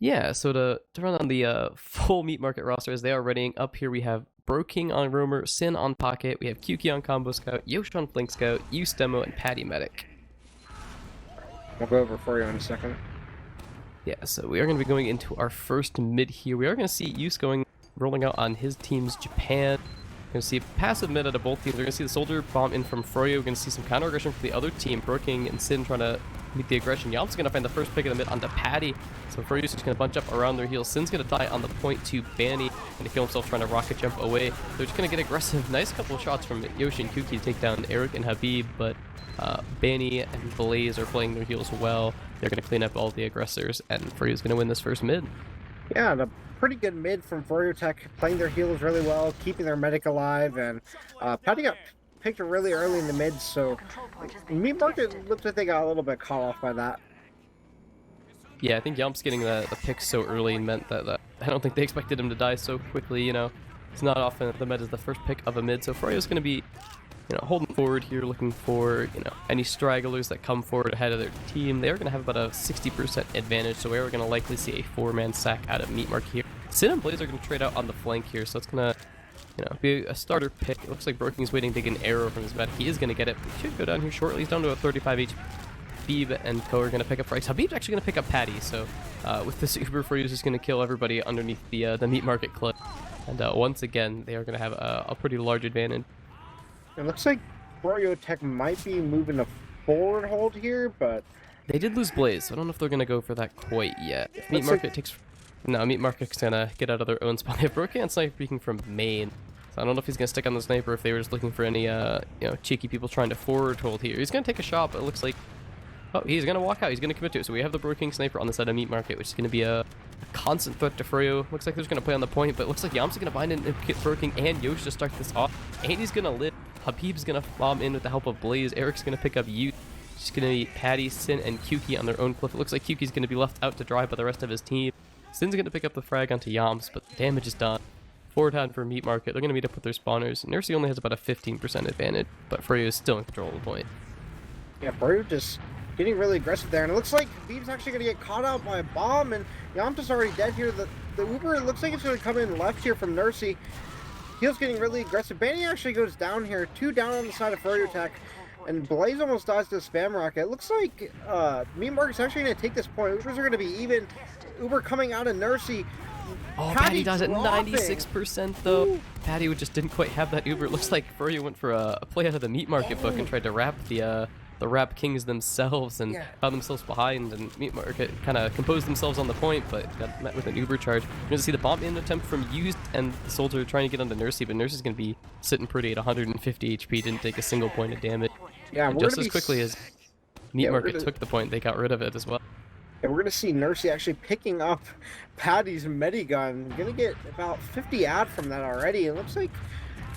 Yeah, so to run on the full meat market roster as they are readying up here, we have Broking on Roamer, Sin on Pocket, we have Kyuki on Combo Scout, Yosh on Flink Scout, Use Demo, and Patty Medic. We'll go over for you in a second. Yeah, so we are going to be going into our first mid here. We are going to see Use rolling out on his team's Japan. We're going to see passive mid out of both teams. We're going to see the Soldier bomb in from Froyo. We're going to see some counter aggression from the other team. Broking and Sin trying to meet the aggression. Yam's going to find the first pick of the mid onto Patty. So Froyo's just going to bunch up around their heels. Sin's going to die on the point to Banny and to kill himself trying to rocket jump away. They're just going to get aggressive. Nice couple of shots from Yoshi and Kuki to take down Eric and Habib, but Banny and Blaze are playing their heels well. They're going to clean up all the aggressors, and Froyo's going to win this first mid. Yeah, the pretty good mid from froyotech, playing their heals really well, keeping their medic alive, and Patty got picked really early in the mid, so meat market looked like they got a little bit caught off by that. Yeah, I think Yumps getting the pick so early meant that I don't think they expected him to die so quickly, you know. It's not often that the mid is the first pick of a mid, so Froyo's going to be, you know, holding forward here, looking for, you know, any stragglers that come forward ahead of their team. They're going to have about a 60% advantage, so we're going to likely see a 4-man sack out of Meat Mark here. Sin and Blaze are going to trade out on the flank here, so it's going to, you know, be a starter pick. It looks like Broking's waiting to get an arrow from his medic. He is going to get it, but he should go down here shortly. He's down to a 35 HP. Habib and Co are going to pick up Frykes. Habib's actually going to pick up Patty, so with this Uber Free, he's just going to kill everybody underneath the Meat Market clip. And once again, they are going to have a pretty large advantage. It looks like froyotech might be moving a forward hold here, but they did lose Blaze, so I don't know if they're going to go for that quite yet. If Meat Market takes... No, Meat Market's going to get out of their own spawn. They have Broken Sniper peeking from main, so I don't know if he's going to stick on the sniper if they were just looking for any, you know, cheeky people trying to forward hold here. He's going to take a shot, but it looks like... Oh, he's going to walk out. He's going to commit to it. So we have the Broken Sniper on the side of Meat Market, which is going to be a constant threat to Froyo. Looks like they're just going to play on the point, but it looks like Yam's going to bind in and get Broken and Yosh to start this off. And he's going to live. Habib's going to bomb in with the help of Blaze. Eric's going to pick up Ute. Just going to be Patty, Sin, and Kyuki on their own cliff. It looks like Kyuki's going to be left out to dry by the rest of his team. Sin's going to pick up the frag onto Yams, but the damage is done. Forward hand for Meat Market. They're going to meet up with their spawners. Nursey only has about a 15% advantage, but Froyo is still in control of the point. Yeah, Froyo just getting really aggressive there, and it looks like Habib's actually going to get caught out by a bomb, and Yamta's already dead here. The Uber, it looks like it's going to come in left here from Nursey. Heel's getting really aggressive. Banny actually goes down here, 2 down on the side of froyotech, and Blaze almost dies to the spam rocket. It looks like Meat Market's actually going to take this point. Ubers are going to be even. Uber coming out of Nursey. Oh, Patty dies at 96% though. Ooh. Patty just didn't quite have that Uber. It looks like Froyo went for a play out of the Meat Market book and tried to wrap the Rap Kings themselves and found themselves behind, and Meat Market kind of composed themselves on the point, but got met with an Uber charge. We're going to see the bomb in attempt from Used and the Soldier trying to get onto Nursey, but Nursey's going to be sitting pretty at 150 HP, didn't take a single point of damage. Yeah, just as quickly as Meat Market took the point, they got rid of it as well. Yeah, we're going to see Nursey actually picking up Patty's Medigun. Going to get about 50 ad from that already. It looks like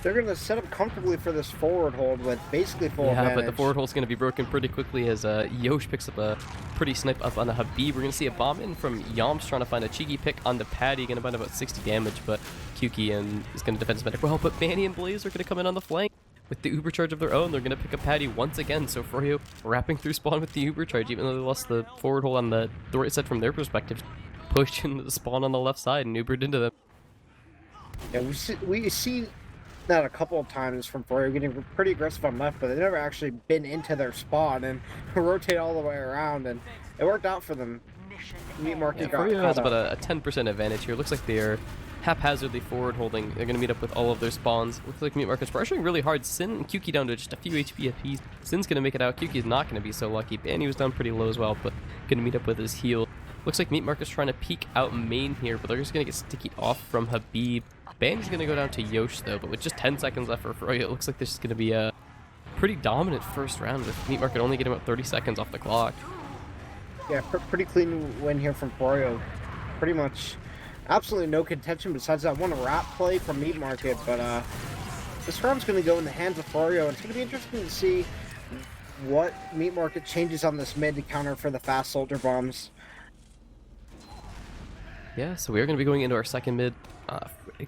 they're going to set up comfortably for this forward hold with basically full advantage. Yeah, but the forward hold's going to be broken pretty quickly as Yosh picks up a pretty snipe up on the Habib. We're going to see a bomb in from Yams trying to find a cheeky pick on the Patty. Going to find about 60 damage, but Kyuki is going to defend his medic well. But Banny and Blaze are going to come in on the flank with the Uber charge of their own. They're going to pick up Patty once again. So Froyo wrapping through spawn with the Uber charge, even though they lost the forward hold on the right side from their perspective. Pushed into the spawn on the left side and Ubered into them. Yeah, we see that a couple of times from Froyo getting pretty aggressive on left, but they've never actually been into their spawn and rotate all the way around, and it worked out for them. Meat Market got Froyo has about a 10% advantage here. Looks like they're haphazardly forward holding. They're going to meet up with all of their spawns. Looks like Meat Market's pressuring really hard. Sin and Kyuki down to just a few HP apiece. Sin's going to make it out. Kyuki's not going to be so lucky. Banny was down pretty low as well, but going to meet up with his heal. Looks like Meat Market's trying to peek out main here, but they're just going to get sticky off from Habib. Bandy's going to go down to Yosh though, but with just 10 seconds left for Froyo, it looks like this is going to be a pretty dominant first round with Meat Market only getting about 30 seconds off the clock. Yeah, pretty clean win here from Froyo. Pretty much absolutely no contention besides that one wrap play from Meat Market, but this round's going to go in the hands of Froyo. It's going to be interesting to see what Meat Market changes on this mid to counter for the fast soldier bombs. Yeah, so we are going to be going into our second mid.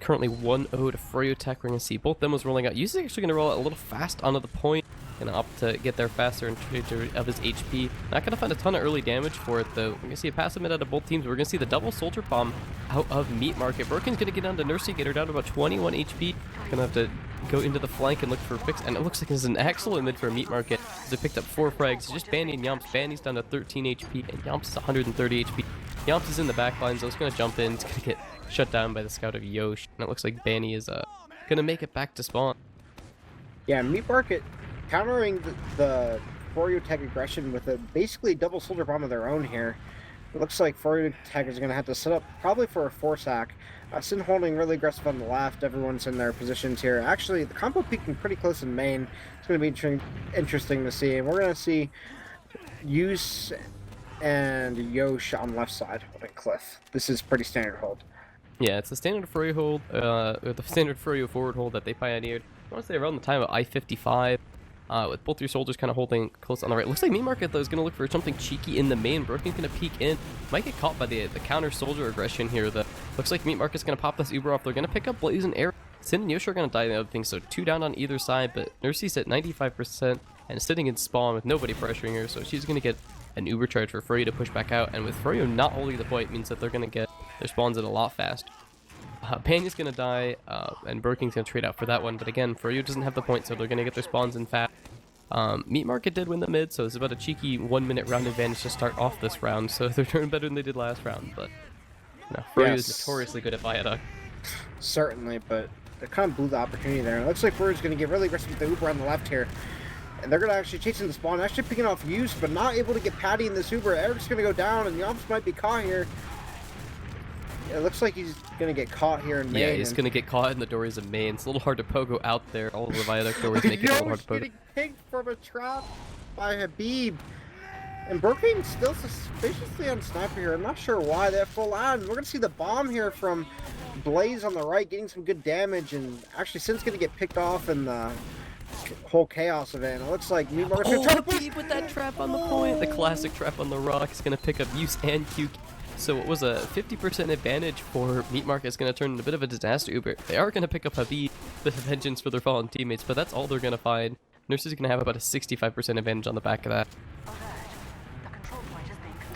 Currently 1-0 to froyotech. We're going to see both demos rolling out. Usually actually going to roll out a little fast onto the point. Gonna opt to get there faster and trade of his HP. Not gonna find a ton of early damage for it though. We're gonna see a passive mid out of both teams. We're gonna see the double soldier bomb out of Meat Market. Broken's gonna get down to Nursey, get her down to about 21 HP. Gonna have to go into the flank and look for fix. And it looks like this is an excellent mid for Meat Market. They picked up 4 frags. Just Banny and Yomps. Banny's down to 13 HP and Yomps is 130 HP. Yomps is in the back line, so it's gonna jump in. It's gonna get shut down by the scout of Yosh. And it looks like Banny is gonna make it back to spawn. Yeah, Meat Market countering the froyotech aggression with a basically double soldier bomb of their own here. It looks like froyotech is going to have to set up probably for a 4-sack. Sin holding really aggressive on the left. Everyone's in their positions here. Actually, the combo peaking pretty close in main. It's going to be interesting to see. And we're going to see Use and Yosh on left side holding Cliff. This is pretty standard hold. Yeah, it's the standard Froyo hold, or the standard Froyo forward hold that they pioneered. I want to say around the time of I-55. With both your soldiers kind of holding close on the right. Looks like Meat Market, though, is going to look for something cheeky in the main. Broken's going to peek in. Might get caught by the counter soldier aggression here, though. Looks like Meat Market's going to pop this Uber off. They're going to pick up Blaze and Air. Sin and Yoshi are going to die in the other thing, so 2 down on either side, but Nursey's at 95% and sitting in spawn with nobody pressuring her, so she's going to get an Uber charge for Froyo to push back out, and with Froyo not holding the point means that they're going to get their spawns in a lot fast. Panya's going to die, and Broken's going to trade out for that one, but again, Froyo doesn't have the point, so they're going to get their spawns in fast. Meat Market did win the mid, so it's about a cheeky 1-minute round advantage to start off this round, so they're doing better than they did last round, but no, Froyo is notoriously good at Viaduct. Certainly, but they kind of blew the opportunity there. And it looks like Froyo's going to get really aggressive with the Uber on the left here. And they're going to actually chase in the spawn, actually picking off Use, but not able to get Patty in this Uber. Eric's going to go down, and Yomps might be caught here. It looks like he's going to get caught here in main. Yeah, he's going to get caught in the doors of main. It's a little hard to pogo out there. All of the Viaduct doors make it a little hard to pogo. Getting picked from a trap by Habib. And Broken still suspiciously on sniper here. I'm not sure why. They have full ad. We're going to see the bomb here from Blaze on the right getting some good damage. And actually, Sin's going to get picked off in the whole chaos event. It looks like Meat Market's going to try to push with that trap on the point. The classic trap on the rock is going to pick up Use and Q. So it was a 50% advantage for Meat Market. It's going to turn into a bit of a disaster Uber. They are going to pick up Habib, the vengeance for their fallen teammates, but that's all they're going to find. Nurse is going to have about a 65% advantage on the back of that.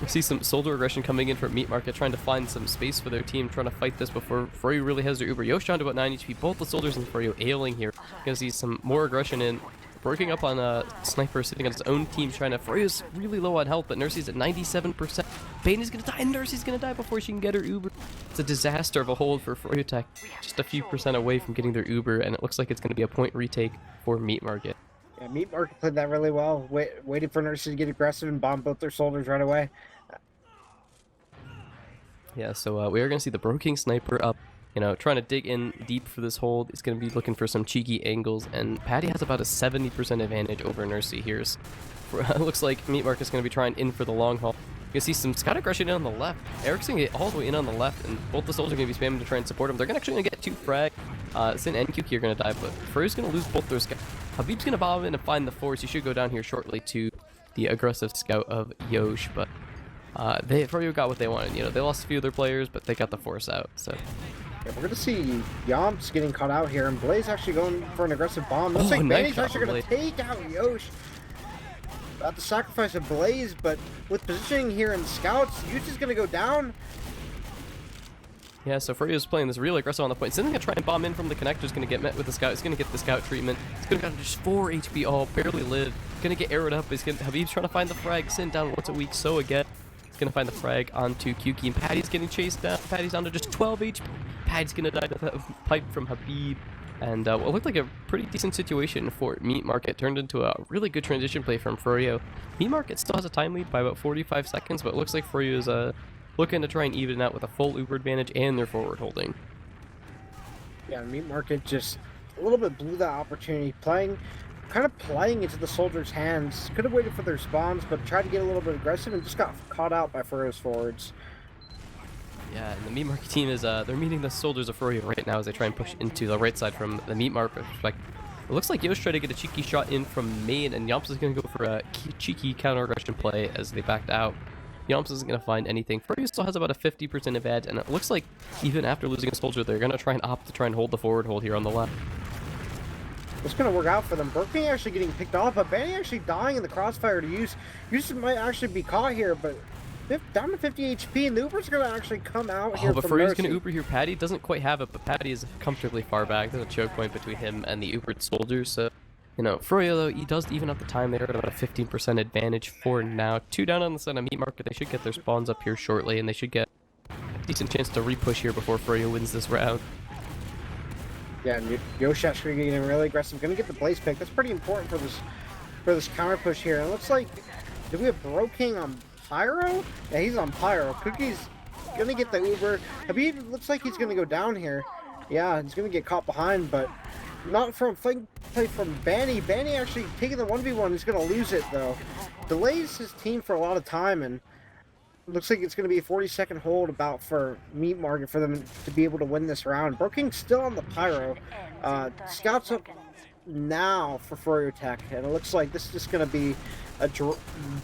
You see some soldier aggression coming in from Meat Market, trying to find some space for their team, trying to fight this before Froyo really has their Uber. Yosh down to about 9 HP. Both the soldiers and Froyo ailing here. Going to see some more aggression in. Working up on a sniper sitting on his own team, trying to. Froyo's really low on health, but Nursey's at 97%. Bane's gonna die, and Nursey's gonna die before she can get her Uber. It's a disaster of a hold for froyotech. Just a few percent away from getting their Uber, and it looks like it's gonna be a point retake for Meat Market. Yeah, Meat Market played that really well. Waited for Nursey to get aggressive and bomb both their soldiers right away. Yeah, so we are gonna see the Broken sniper up. You know, trying to dig in deep for this hold. He's going to be looking for some cheeky angles, and Patty has about a 70% advantage over Nursey here. It looks like Meat Market's going to be trying in for the long haul. You can see some scout aggression in on the left. Eric's going to get all the way in on the left, and both the soldiers are going to be spamming to try and support him. They're actually going to get 2 frag. Sin and QQ are going to die, but Froyo's going to lose both their scouts. Habib's going to bomb in and find the force. He should go down here shortly to the aggressive scout of Yosh, but Froyo got what they wanted. You know, they lost a few of their players, but they got the force out, so... Yeah, we're going to see Yomps getting caught out here, and Blaze actually going for an aggressive bomb. Looks like Banny's actually going to take out Yosh. About to sacrifice a Blaze, but with positioning here in Scouts, Use is going to go down. Yeah, so Froyo's playing this really aggressive on the point. Sin's going to try and bomb in from the connector. He's going to get met with the Scout. He's going to get the Scout treatment. He's going to got just 4 HP. Oh, barely lived. Going to get arrowed up. Habib's trying to find the frag. Sin down once a week. So again, he's going to find the frag onto QQ. And Patty's getting chased down. Patty's down to just 12 HP. Patty's going to die to the pipe from Habib. And what looked like a pretty decent situation for Meat Market turned into a really good transition play from Froyo. Meat Market still has a time lead by about 45 seconds, but it looks like Froyo is looking to try and even it out with a full Uber advantage and their forward holding. Yeah, Meat Market just a little bit blew that opportunity, kind of playing into the soldiers' hands. Could have waited for their spawns, but tried to get a little bit aggressive and just got caught out by Froyo's forwards. Yeah, and the Meat Market team is, they're meeting the soldiers of Froyo right now as they try and push into the right side from the Meat Market perspective. It looks like Yosh tried to get a cheeky shot in from main, and Yomps is going to go for a cheeky counter-aggression play as they backed out. Yomps isn't going to find anything. Froyo still has about a 50% advantage, and it looks like even after losing a soldier, they're going to try and opt to try and hold the forward hold here on the left. It's going to work out for them. Brooking actually getting picked off, but Banny actually dying in the crossfire to use. Use might actually be caught here, but down to 50 HP, and the Uber's going to actually come out here. Oh, but from Froyo's Mercy. going to Uber here. Patty doesn't quite have it, but Patty is comfortably far back. There's a choke point between him and the Ubered soldier, so, you know, Froyo, though, he does even at the time there at about a 15% advantage for now. 2 down on the side of Meat Market. They should get their spawns up here shortly, and they should get a decent chance to repush here before Froyo wins this round. Yeah, and Yosh's getting really aggressive. Going to get the Blaze pick. That's pretty important for this counter push here. And it looks like, do we have Bro King on Pyro? Yeah, he's on Pyro. Cookie's going to get the Uber. Habib looks like he's going to go down here. Yeah, he's going to get caught behind, but not from play from Banny. Banny actually taking the 1v1. He's going to lose it, though. Delays his team for a lot of time, and looks like it's going to be a 40-second hold about for Meat Market for them to be able to win this round. Bro King's still on the Pyro. Scouts up now for froyotech, and it looks like this is just going to be a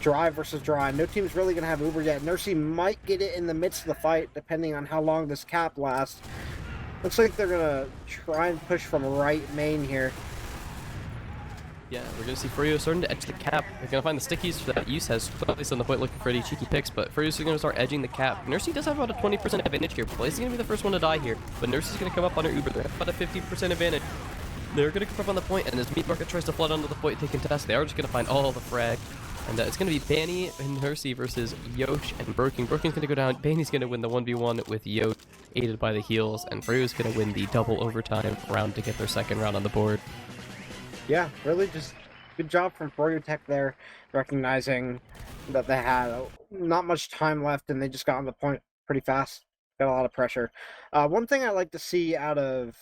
dry versus dry. No team's really going to have Uber yet. Nursey might get it in the midst of the fight, depending on how long this cap lasts. Looks like they're going to try and push from right main here. Yeah, we're going to see Froyo starting to edge the cap. They're going to find the stickies that Use has placed on the point looking for any cheeky picks, but Froyo's going to start edging the cap. Nursey does have about a 20% advantage here. Blaze is going to be the first one to die here, but Nursey's going to come up on her Uber. They have about a 15% advantage. They're going to come up on the point, and as Meat Market tries to flood onto the point, they contest. They are just going to find all the frag. And it's going to be Banny and Nursey versus Yosh and Broking. Broking's going to go down. Banny's going to win the 1v1 with Yosh, aided by the heals, and Froyo's going to win the double overtime round to get their second round on the board. Yeah, really just good job from froyotech there, recognizing that they had not much time left and they just got on the point pretty fast. Got a lot of pressure. One thing I like to see out of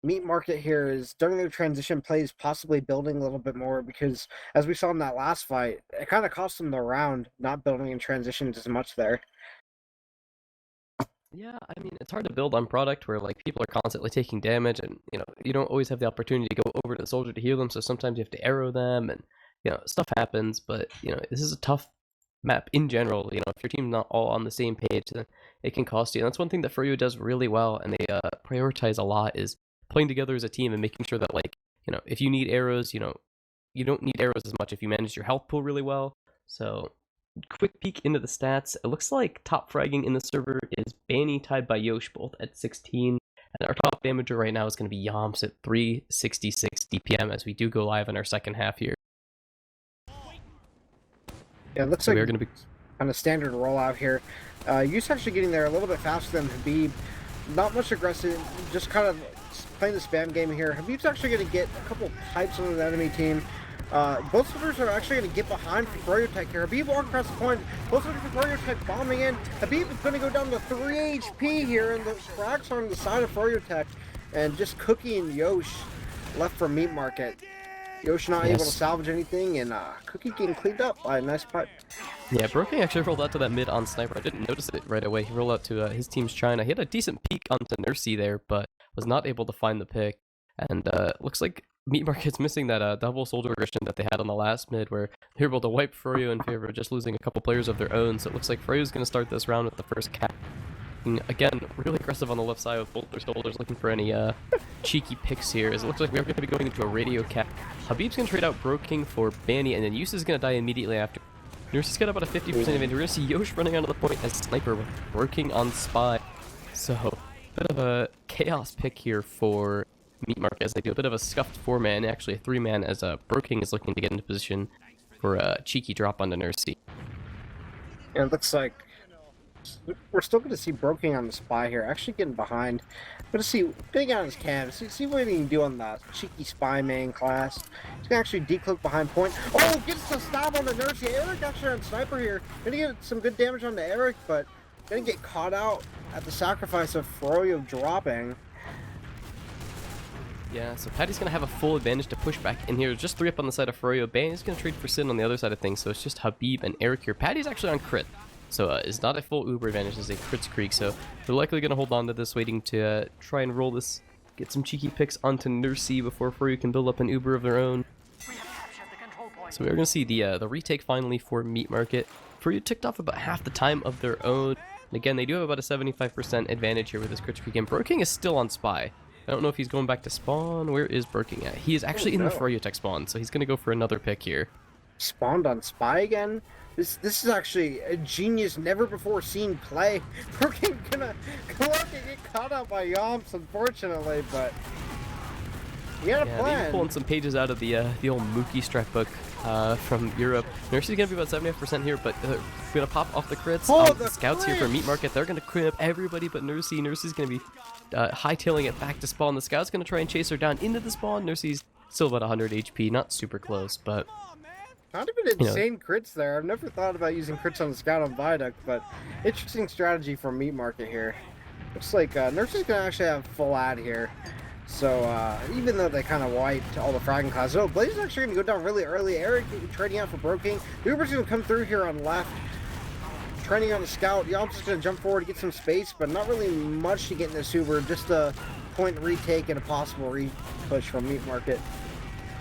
Meat Market here is during their transition plays possibly building a little bit more, because as we saw in that last fight, it kind of cost them the round not building in transitions as much there. Yeah, I mean, it's hard to build on product where, like, people are constantly taking damage and, you know, you don't always have the opportunity to go over to the soldier to heal them, so sometimes you have to arrow them and, you know, stuff happens, but, you know, this is a tough map in general. You know, if your team's not all on the same page, then it can cost you. And that's one thing that Froyo does really well, and they prioritize a lot, is playing together as a team and making sure that, like, you know, if you need arrows, you know, you don't need arrows as much if you manage your health pool really well. So quick peek into the stats. It looks like top fragging in the server is Banny tied by Yosh, both at 16. And our top damager right now is going to be Yomps at 366 DPM as we do go live in our second half here. Yeah, it looks so like we're going to be on a standard rollout here. You's actually getting there a little bit faster than Habib. Not much aggressive, just kind of playing the spam game here. Habib's actually going to get a couple pipes on the enemy team. Both soldiers are actually going to get behind for froyotech here. Habib walking across the point. Both soldiers for froyotech bombing in. Habib is going to go down to 3 HP here, and the cracks are on the side of froyotech. And just Cookie and Yosh left for Meat Market. Yosh not able to salvage anything, and Cookie getting cleaned up by a nice pipe. Yeah, Broking actually rolled out to that mid on Sniper. I didn't notice it right away. He rolled out to his team's China. He had a decent peek onto Nursey there, but was not able to find the pick. And looks like Meat Market's missing that double soldier aggression that they had on the last mid, where they were able to wipe Froyo in favor of just losing a couple players of their own. So it looks like Froyo's going to start this round with the first cap. And again, really aggressive on the left side with both their soldiers, looking for any cheeky picks here. As it looks like we're going to be going into a radio cap. Habib's going to trade out Broking for Banny, and then Use is going to die immediately after. Nursey's got about a 50% advantage. We're going to see Yosh running onto the point as Sniper with Broking on Spy. So, bit of a chaos pick here for Meat Market as they do a bit of a scuffed 4-man, actually a 3-man, as Broking is looking to get into position for a cheeky drop onto Nursey. Yeah, it looks like we're still going to see Broking on the Spy here, actually getting behind. Going to see, getting out on his cam, see what he can do on the cheeky Spy main class. He's going to actually decloak behind point. Oh, gets the stab on the Nursey. Eric actually on Sniper here. Going to get some good damage on the Eric, but going to get caught out at the sacrifice of Froyo dropping. Yeah, so Patty's going to have a full advantage to push back in here. Just 3 up on the side of Froyo. Banny's going to trade for Sin on the other side of things, so it's just Habib and Eric here. Patty's actually on crit, so it's not a full Uber advantage, it's a crits creek, so they're likely going to hold on to this, waiting to try and roll this, get some cheeky picks onto Nursey before Froyo can build up an Uber of their own. So we're going to see the retake finally for Meat Market. Froyo ticked off about half the time of their own. And again, they do have about a 75% advantage here with this crits creek, and Broking is still on Spy. I don't know if he's going back to spawn. Where is Birking at? He is actually in the froyotech spawn, so he's going to go for another pick here. Spawned on Spy again? This is actually a genius, never before seen play. Birking gonna get caught out by Yomps, unfortunately, but he had a plan. They're pulling some pages out of the old Mookie strat book from Europe. Nurse's gonna be about 75% here, but we're gonna pop off the crits. The scouts here for Meat Market, they're gonna clean up everybody but Nursey. Nursey's gonna be hightailing it back to spawn. The scout's gonna try and chase her down into the spawn. Nursey's still about 100 HP, not super close, but kind of an insane crits there. I've never thought about using crits on the scout on Viaduct, but interesting strategy from Meat Market here. Looks like Nurse's gonna actually have full ad here. So, even though they kind of wiped all the fragging classes, Blaze is actually going to go down really early. Eric trading out for Broking. Uber's going to come through here on left. Training on the scout. Yomps is going to jump forward to get some space, but not really much to get in this Uber. Just a point retake and a possible re-push from Meat Market.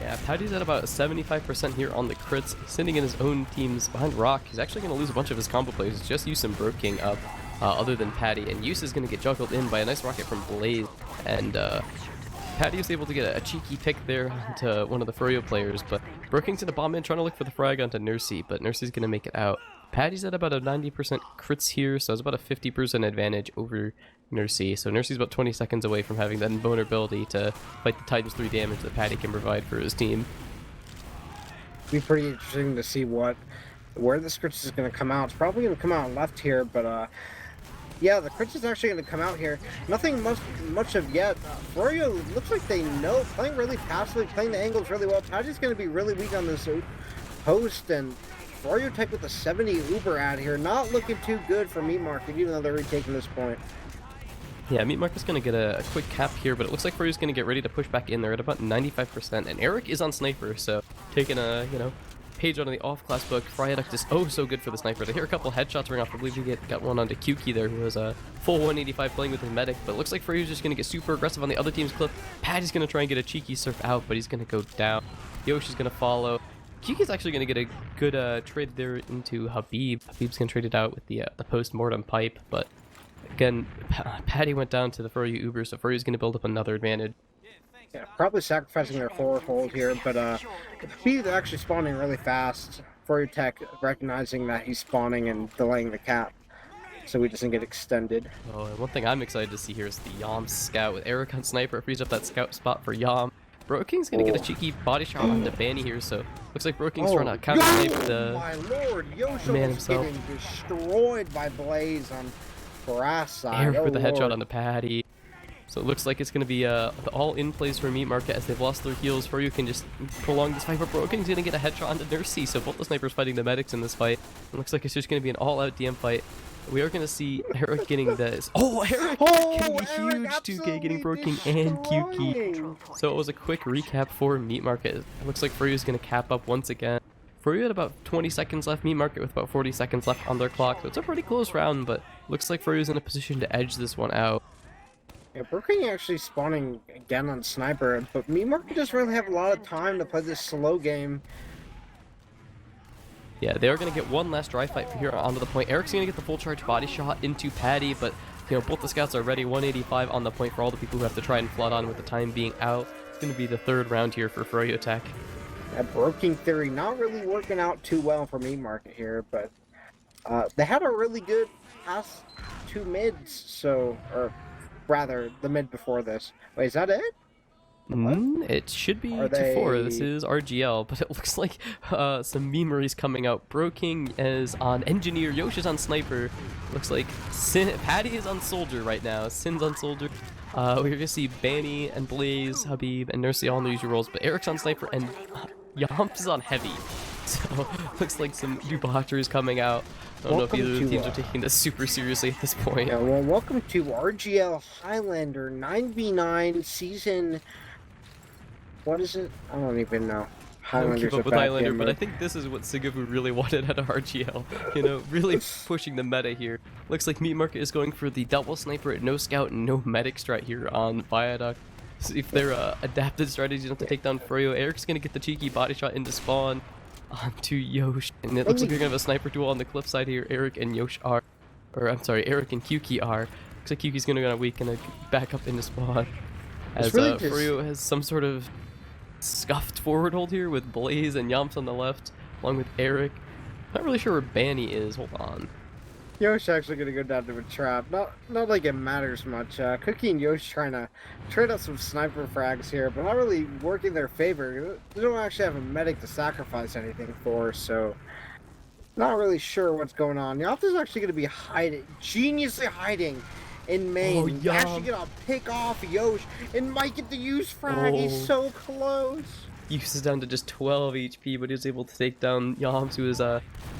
Yeah, Patty's at about 75% here on the crits, sitting in his own teams behind Rock. He's actually going to lose a bunch of his combo plays. Just use some Broking up, other than Patty. And Use is going to get juggled in by a nice rocket from Blaze. And, Patty was able to get a cheeky pick there onto one of the Froyo players, but Brooking's in a bomb in trying to look for the frag onto Nursey, but Nursey's going to make it out. Patty's at about a 90% crits here, so it's about a 50% advantage over Nursey. So Nursey's about 20 seconds away from having that invulnerability to fight the times 3 damage that Patty can provide for his team. Be pretty interesting to see where the crits is going to come out. It's probably going to come out left here, but yeah, the crits is actually going to come out here. Nothing much of yet. Froyo looks like they know, playing really passively, playing the angles really well. Patty's going to be really weak on this post, and froyotech with a 70 Uber ad here. Not looking too good for Meat Market, even though they're retaking this point. Yeah, Meat Market's going to get a quick cap here, but it looks like Froyo's going to get ready to push back in there at about 95%. And Eric is on Sniper, so taking a, page out of the off-class book. Froyotech is so good for the Sniper. To hear a couple headshots ring off, I believe he got one onto Kyuki there, who was a full 185 playing with his medic, but it looks like Froyo's just going to get super aggressive on the other team's clip. Patty's going to try and get a cheeky surf out, but he's going to go down. Yoshi's going to follow. Kyuki's actually going to get a good trade there into Habib. Habib's going to trade it out with the post-mortem pipe, but again, Patty went down to the Froyo Uber, so Froyo's going to build up another advantage. Yeah, probably sacrificing their forward hold here, but he's actually spawning really fast. froyotech recognizing that he's spawning and delaying the cap, so he doesn't get extended. Oh, and one thing I'm excited to see here is the Yom scout with Eric on Sniper. Frees up that scout spot for Yom. Broking's gonna get a cheeky body shot on the Banny here, so looks like Broking's trying to counter snipe the my lord, Yosho man was himself. getting destroyed by Blaze on Brass side. Eric with the headshot on the Patty. So it looks like it's going to be the all-in plays for Meat Market as they've lost their heals. For you can just prolong this fight, but Broking's going to get a headshot onto Nursey, so both the snipers fighting the medics in this fight. It looks like it's just going to be an all-out DM fight. We are going to see Eric getting this. Oh, Eric getting a huge 2K, getting Broking and QQ. So it was a quick recap for Meat Market. It looks like Froyo's going to cap up once again. Froyo had about 20 seconds left, Meat Market with about 40 seconds left on their clock. So it's a pretty close round, but looks like Froyo's in a position to edge this one out. Yeah, Broking actually spawning again on Sniper, but Meat Market doesn't really have a lot of time to play this slow game. Yeah, they are going to get one last dry fight for here onto the point. Eric's going to get the full charge body shot into Patty, but both the scouts are ready. 185 on the point for all the people who have to try and flood on with the time being out. It's going to be the third round here for froyotech. Yeah, Broking theory not really working out too well for Meat Market here, but they had a really good past two mids, so, or rather, the mid before this. Wait, is that it? It should be 2-4. This is RGL, but it looks like some memories coming out. Broking is on Engineer, Yoshi's on Sniper. Looks like Patty is on Soldier right now. Sin's on Soldier. We're going to see Banny and Blaze, Habib, and Nursey all in the usual roles, but Eric's on Sniper, and Yomp is on Heavy. So, looks like some debaucheries coming out. I don't know if either of the teams are taking this super seriously at this point. Yeah, well, welcome to RGL Highlander 9v9 season... What is it? I don't even know. I don't keep up with Highlander, but I think this is what Sigavu really wanted out of RGL. Really pushing the meta here. Looks like Meat Market is going for the double sniper at no scout and no medic strat here on Viaduct. See if they're adapted strategies enough to take down Froyo. Eric's going to get the cheeky body shot into spawn onto Yosh. And it looks like you're going to have a sniper duel on the cliffside here. Eric and Yosh are. Or, I'm sorry, Eric and Kyuki are. Looks like Kyuki's going to go weak and back up into spawn. It's as really just Froyo has some sort of scuffed forward hold here with Blaze and Yomps on the left, along with Eric. Not really sure where Banny is. Hold on. Yosh actually gonna go down to a trap. Not like it matters much. Cookie and Yosh trying to trade out some sniper frags here, but not really working their favor. They don't actually have a medic to sacrifice anything for, so not really sure what's going on. Yopta's actually gonna be hiding, geniusly hiding in main. Oh, He's actually Yomp. gonna pick off Yosh and might get the use frag. He's Oh. so close. Use is down to just 12 HP, but he was able to take down Yomps, who is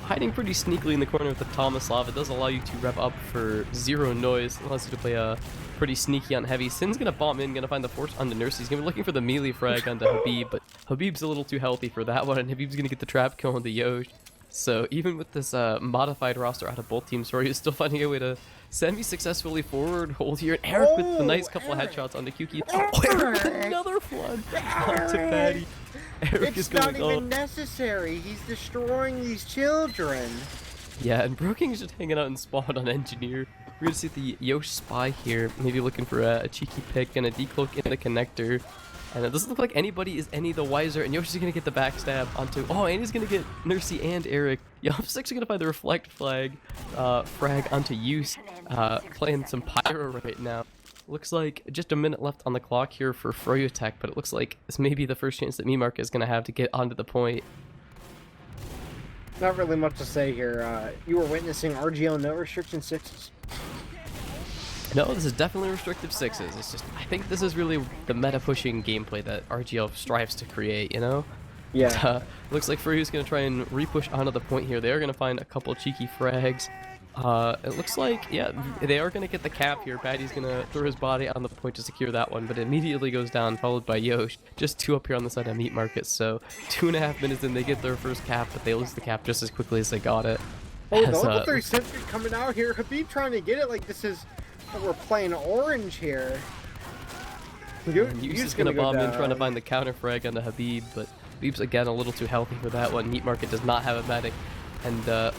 hiding pretty sneakily in the corner with the Tomislav. It does allow you to rev up for 0 noise. It allows you to play pretty sneaky on heavy. Sin's gonna bomb in, gonna find the force on the nurse. He's gonna be looking for the melee frag onto Habib, but Habib's a little too healthy for that one, and Habib's gonna get the trap kill on the Yosh. So even with this modified roster out of both teams, Rory is still finding a way to semi-successfully forward hold here. And Eric with the nice couple of headshots onto Kuki. Oh, Eric with another flood onto Patty. Eric is It's not going even necessary. He's destroying these children. Yeah, and Broking is just hanging out in spawn on Engineer. We're gonna see the Yosh spy here, maybe looking for a cheeky pick and a decloak in the connector. And it doesn't look like anybody is any the wiser, and Yosh is gonna get the backstab onto. Oh, and he's gonna get Nursey and Eric. Yomp's actually gonna find the reflect frag onto Use, playing some pyro right now. Looks like just a minute left on the clock here for froyotech, but it looks like this may be the first chance that MeMark is gonna have to get onto the point. Not really much to say here. You were witnessing RGL no restriction 6s. No, this is definitely restrictive 6s. It's just, I think this is really the meta pushing gameplay that RGL strives to create, you know? Yeah. Looks like Furry's going to try and repush onto the point here. They are going to find a couple cheeky frags. It looks like, yeah, they are going to get the cap here. Patty's going to throw his body on the point to secure that one, but it immediately goes down, followed by Yosh. Just 2 up here on the side of Meat Market, so 2.5 minutes in, they get their first cap, but they lose the cap just as quickly as they got it. Oh, the level 3 sentry coming out here. Habib trying to get it like this is... We're playing orange here. Use is going to bomb in, trying to find the counter frag onto Habib, but Habib's again a little too healthy for that one. Meat Market does not have a medic, and I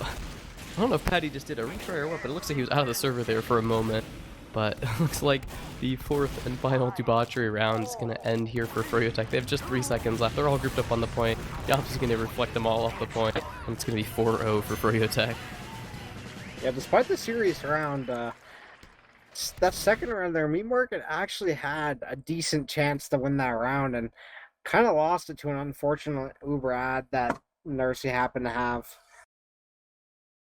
don't know if Patty just did a retry or what, but it looks like he was out of the server there for a moment. But it looks like the 4th and final debauchery round is going to end here for froyotech. They have just 3 seconds left. They're all grouped up on the point. Yomps is going to reflect them all off the point, and it's going to be 4-0 for froyotech. Yeah, despite the serious round, that second round there, Meat Market actually had a decent chance to win that round and kind of lost it to an unfortunate Uber ad that Nursey happened to have.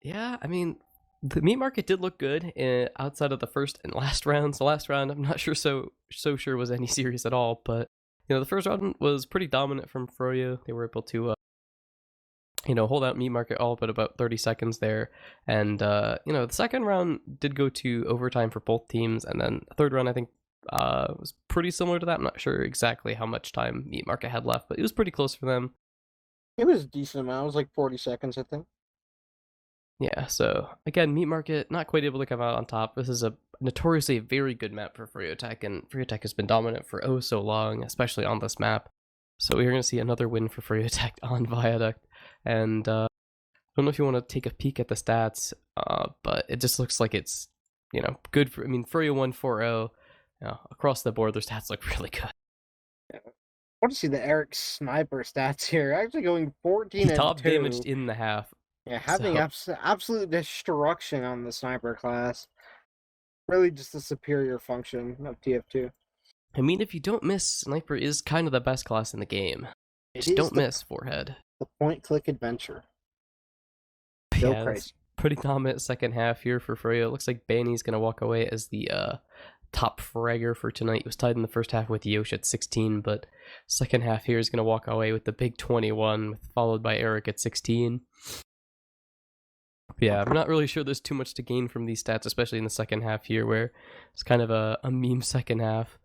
Yeah, I mean, the meat market did look good outside of the first and last rounds. The last round, I'm not sure so sure was any serious at all, but you know, the first round was pretty dominant from Froyo. They were able to hold out meat market all but about 30 seconds there, and the second round did go to overtime for both teams, and then the third round I think was pretty similar to that. I'm not sure exactly how much time meat market had left, but it was pretty close for them. It was a decent amount. It was like 40 seconds, I think. Yeah, so again, meat market not quite able to come out on top. This is a notoriously very good map for froyotech, and froyotech has been dominant for oh so long, especially on this map. So we're going to see another win for froyotech on Viaduct. And I don't know if you want to take a peek at the stats, but it just looks like it's, good for, Froyo 1-4-0, across the board, their stats look really good. Yeah. I want to see the Eric sniper stats here. Actually going 14 and 2. Top damaged in the half. Yeah, having absolute destruction on the sniper class. Really just a superior function of TF2. I mean, if you don't miss, sniper is kind of the best class in the game. Just don't miss forehead. The point-click adventure. Yeah, crazy. Pretty dominant second half here for Froyo. It looks like Banny's going to walk away as the top fragger for tonight. He was tied in the first half with Yosh at 16, but second half here is going to walk away with the big 21, followed by Eric at 16. Yeah, I'm not really sure there's too much to gain from these stats, especially in the second half here, where it's kind of a meme second half.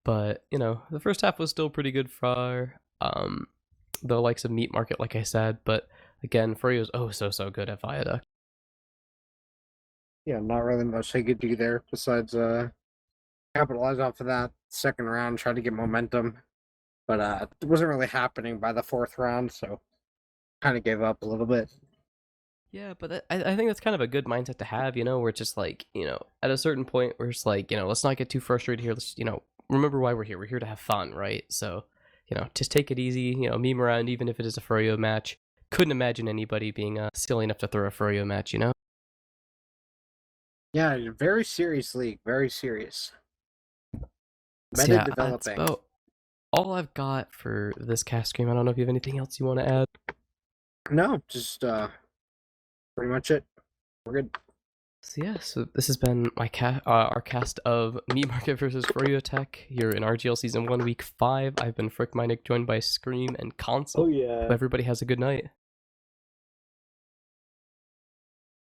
But, the first half was still pretty good for the likes of Meat Market, like I said. But, again, Froyo's so good at Viaduct. Yeah, not really much they could do there besides capitalize off of that second round, try to get momentum. But it wasn't really happening by the fourth round, so kind of gave up a little bit. Yeah, but I think that's kind of a good mindset to have, where it's just like, at a certain point, we're just like, let's not get too frustrated here. Let's, remember why we're here. We're here to have fun, right? So, you know, just take it easy, you know, meme around, even if it is a froyo match. Couldn't imagine anybody being silly enough to throw a froyo match, you know? Yeah, very serious league, very serious. So Meta yeah, that's developing. about all I've got for this cast stream. I don't know if you have anything else you want to add. No, just pretty much it. We're good. So yeah, so this has been our cast of Meat Market versus froyotech here in RGL Season 1, Week 5. I've been FrickMyNick, joined by Scream and Console. Oh yeah. Hope everybody has a good night.